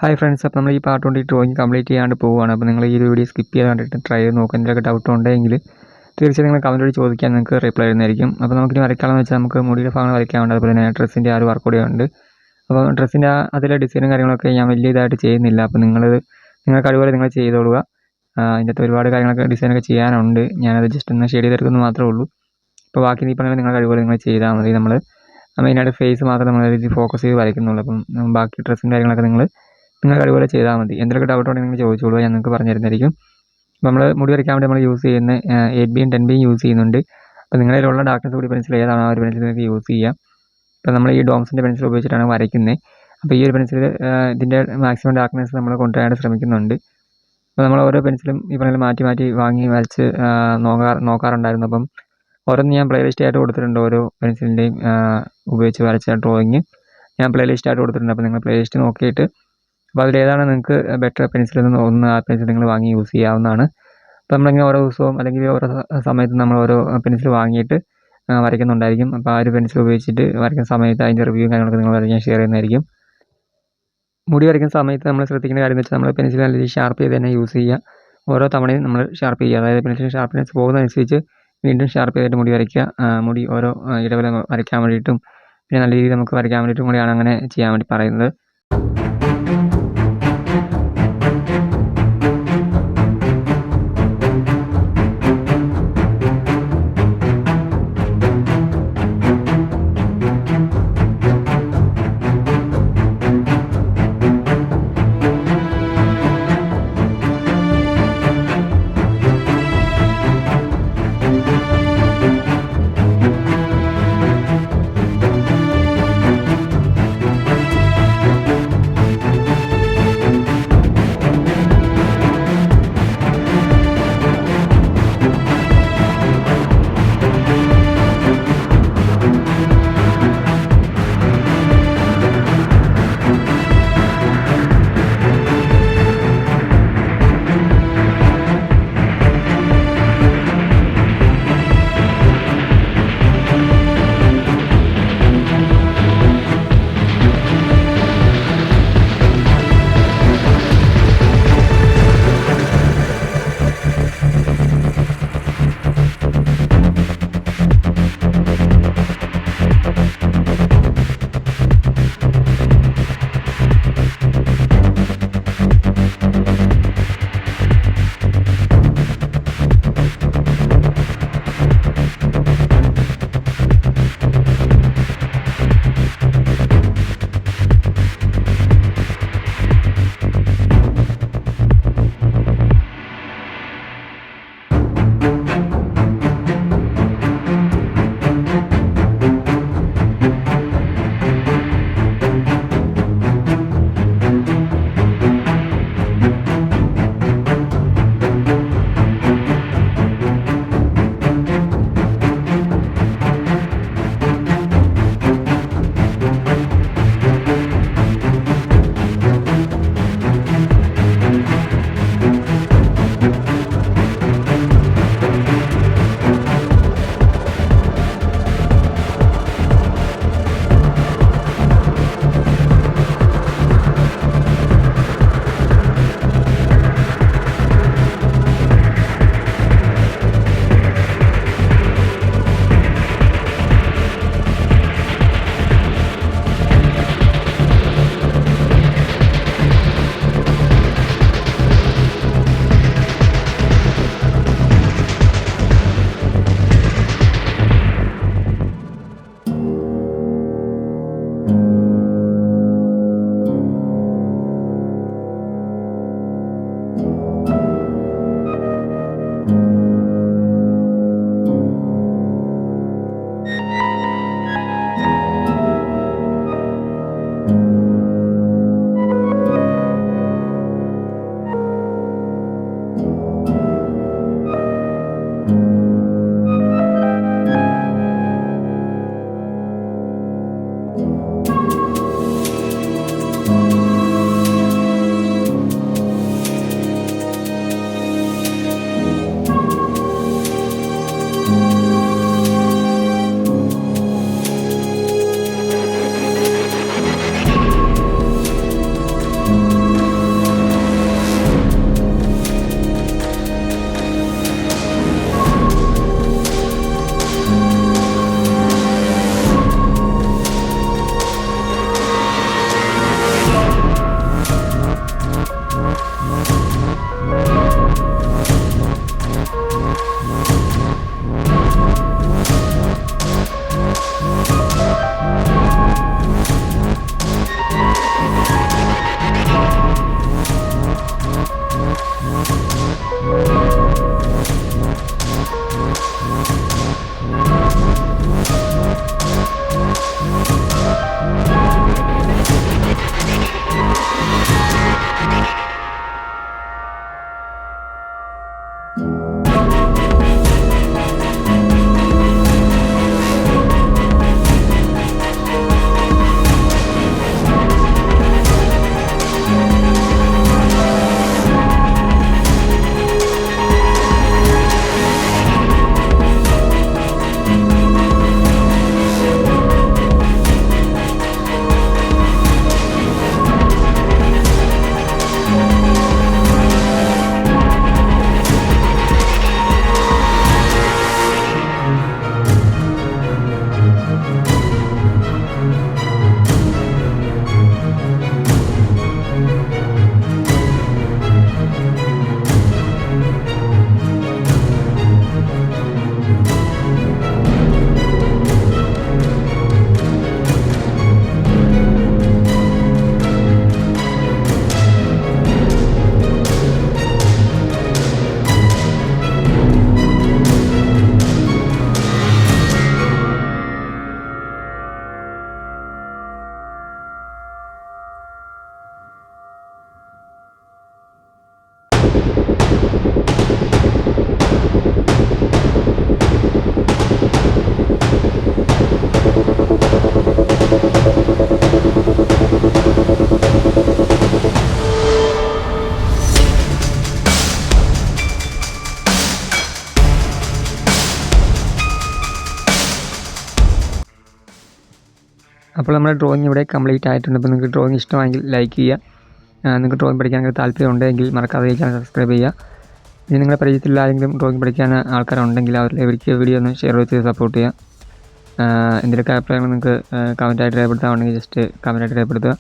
Hi friends, അപ്പോൾ നമ്മൾ ഈ പാർട്ട് കൊണ്ട് ഈ ഡ്രോയിങ് കംപ്ലീറ്റ് ചെയ്യാണ്ട് പോവുകയാണ്. അപ്പോൾ നിങ്ങൾ ഈ ഒരു വീഡിയോ സ്കിപ്പ് ചെയ്ത് കണ്ടിട്ട് ട്രൈ ചെയ്ത് നോക്കുക. എന്തെങ്കിലും ഡൗട്ട് ഉണ്ടെങ്കിൽ തീർച്ചയായും നിങ്ങൾ കമൻറ്റ് വഴി ചോദിക്കാൻ നിങ്ങൾക്ക് റിപ്ലൈ ചെയ്യുന്നതായിരിക്കും. അപ്പോൾ നമുക്കിനി വരയ്ക്കാമെന്ന് വെച്ചാൽ നമുക്ക് മുടിയുടെ ഭാഗങ്ങൾ വരയ്ക്കാനുണ്ട്. അതുപോലെ തന്നെ ഡ്രസ്സിൻ്റെ ആ ഒരു വർക്ക് കൂടെ ഉണ്ട്. അപ്പോൾ ഡ്രസ്സിൻ്റെ അതിലെ ഡിസൈനും കാര്യങ്ങളൊക്കെ ഞാൻ വലിയ ഇതായിട്ട് ചെയ്യുന്നില്ല. അപ്പോൾ നിങ്ങൾക്ക് അതുപോലെ നിങ്ങൾ ചെയ്തോളുക. അതിൻ്റെ ഒരുപാട് കാര്യങ്ങളൊക്കെ ഡിസൈനൊക്കെ ചെയ്യാനുണ്ട്. ഞാനത് ജസ്റ്റ് ഒന്ന് ഷെയ്ഡ് ചെയ്തെടുക്കുന്നു മാത്രമേ ഉള്ളൂ. അപ്പോൾ ബാക്കി ഈ പറഞ്ഞാൽ നിങ്ങൾ അതുപോലെ നിങ്ങൾ ചെയ്താൽ മതി. നമ്മൾ മെയിനായിട്ട് ഫേസ് മാത്രം നമ്മൾ ഫോക്കസ് ചെയ്ത് വരയ്ക്കുന്നുള്ളൂ. അപ്പം ബാക്കി ഡ്രസ്സിൻ്റെ കാര്യങ്ങളൊക്കെ നിങ്ങൾക്ക് അതുപോലെ ചെയ്താൽ മതി. എന്തെങ്കിലും ഡൗട്ട് ഉണ്ടെങ്കിൽ നിങ്ങൾ ചോദിച്ചോളൂ, ഞാൻ നിങ്ങൾക്ക് പറഞ്ഞു തരുന്നതായിരിക്കും. നമ്മൾ മുടി വരയ്ക്കാൻ വേണ്ടി നമ്മൾ യൂസ് ചെയ്യുന്ന 8B 10B യൂസ് ചെയ്യുന്നുണ്ട്. അപ്പോൾ നിങ്ങളുടെ കയ്യിലുള്ള ഡാർക്ക്നെസ് കൂടി പെൻസിൽ ഏതാണ് ആ ഒരു പെൻസിൽ നിങ്ങൾക്ക് യൂസ് ചെയ്യാം. അപ്പോൾ നമ്മൾ ഈ ഡോംസിൻ്റെ പെൻസിൽ ഉപയോഗിച്ചിട്ടാണ് വരയ്ക്കുന്നത്. അപ്പോൾ ഈ ഒരു പെൻസിൽ ഇതിൻ്റെ മാക്സിമം ഡാർക്ക്നെസ് നമ്മൾ കൊണ്ടുവരാനായിട്ട് ശ്രമിക്കുന്നുണ്ട്. അപ്പോൾ നമ്മൾ ഓരോ പെൻസിലും ഈ പറഞ്ഞാൽ മാറ്റി മാറ്റി വാങ്ങി വരച്ച് നോക്കാറുണ്ടായിരുന്നു. അപ്പം ഓരോന്ന് ഞാൻ പ്ലേലിസ്റ്റ് ആയിട്ട് കൊടുത്തിട്ടുണ്ട്. ഓരോ പെൻസിലിൻ്റെയും ഉപയോഗിച്ച് വരച്ച ഡ്രോയിങ് ഞാൻ പ്ലേലിസ്റ്റ് ആയിട്ട് കൊടുത്തിട്ടുണ്ട്. അപ്പോൾ നിങ്ങൾ പ്ലേലിസ്റ്റ് നോക്കിയിട്ട് അപ്പോൾ അതിലേതാണ് നിങ്ങൾക്ക് ബെറ്റർ പെൻസിൽ ഒന്ന് ആ പെൻസിൽ നിങ്ങൾ വാങ്ങി യൂസ് ചെയ്യാവുന്നതാണ്. അപ്പോൾ നമ്മളിങ്ങനെ ഓരോ ദിവസവും അല്ലെങ്കിൽ ഓരോ സമയത്തും നമ്മൾ ഓരോ പെൻസിൽ വാങ്ങിയിട്ട് വരയ്ക്കുന്നുണ്ടായിരിക്കും. അപ്പോൾ ആ ഒരു പെൻസിൽ ഉപയോഗിച്ചിട്ട് വരയ്ക്കുന്ന സമയത്ത് അതിൻ്റെ റിവ്യൂ കാര്യങ്ങളൊക്കെ നിങ്ങൾ ഞാൻ ഷെയർ ചെയ്യുന്നതായിരിക്കും. മുടി വരയ്ക്കുന്ന സമയത്ത് നമ്മൾ ശ്രദ്ധിക്കുന്ന കാര്യം എന്ന് വെച്ചാൽ നമ്മൾ പെൻസിൽ നല്ല രീതിയിൽ ഷാർപ്പ് ചെയ്ത് തന്നെ യൂസ് ചെയ്യുക. ഓരോ തവണയും നമ്മൾ ഷാർപ്പ് ചെയ്യുക. അതായത് പെൻസിൽ ഷാർപ്പ്നെസ് പോകുന്നതനുസരിച്ച് വീണ്ടും ഷാർപ്പ് ചെയ്തിട്ട് മുടി വരയ്ക്കുക. മുടി ഓരോ ഇടവേള വരയ്ക്കാൻ വേണ്ടിയിട്ടും പിന്നെ നല്ല രീതിയിൽ നമുക്ക് വരയ്ക്കാൻ വേണ്ടിയിട്ടും കൂടിയാണ് അങ്ങനെ ചെയ്യാൻ വേണ്ടി പറയുന്നത്. അപ്പോൾ നമ്മുടെ ഡ്രോയിങ് ഇവിടെ കംപ്ലീറ്റ് ആയിട്ടുണ്ട്. അപ്പോൾ നിങ്ങൾക്ക് ഡ്രോയിങ് ഇഷ്ടമായെങ്കിൽ ലൈക്ക് ചെയ്യുക. നിങ്ങൾക്ക് ഡ്രോയിങ് പഠിക്കാൻ താല്പര്യം ഉണ്ടെങ്കിൽ മറക്കാതെ ഈ ചാനൽ സബ്സ്ക്രൈബ് ചെയ്യുക. ഇനി നിങ്ങളുടെ പരിചയത്തിൽ ആരെങ്കിലും ഡ്രോയിങ് പഠിക്കാൻ ആൾക്കാരുണ്ടെങ്കിൽ അവരിലേക്ക് വീഡിയോ ഒന്ന് ഷെയർ ചെയ്ത് സപ്പോർട്ട് ചെയ്യുക. എന്തെങ്കിലുമൊക്കെ അഭിപ്രായങ്ങൾ നിങ്ങൾക്ക് കമൻറ്റായിട്ട് രേഖപ്പെടുത്താറുണ്ടെങ്കിൽ ജസ്റ്റ് കമൻറ്റായിട്ട് രേഖപ്പെടുത്തുക.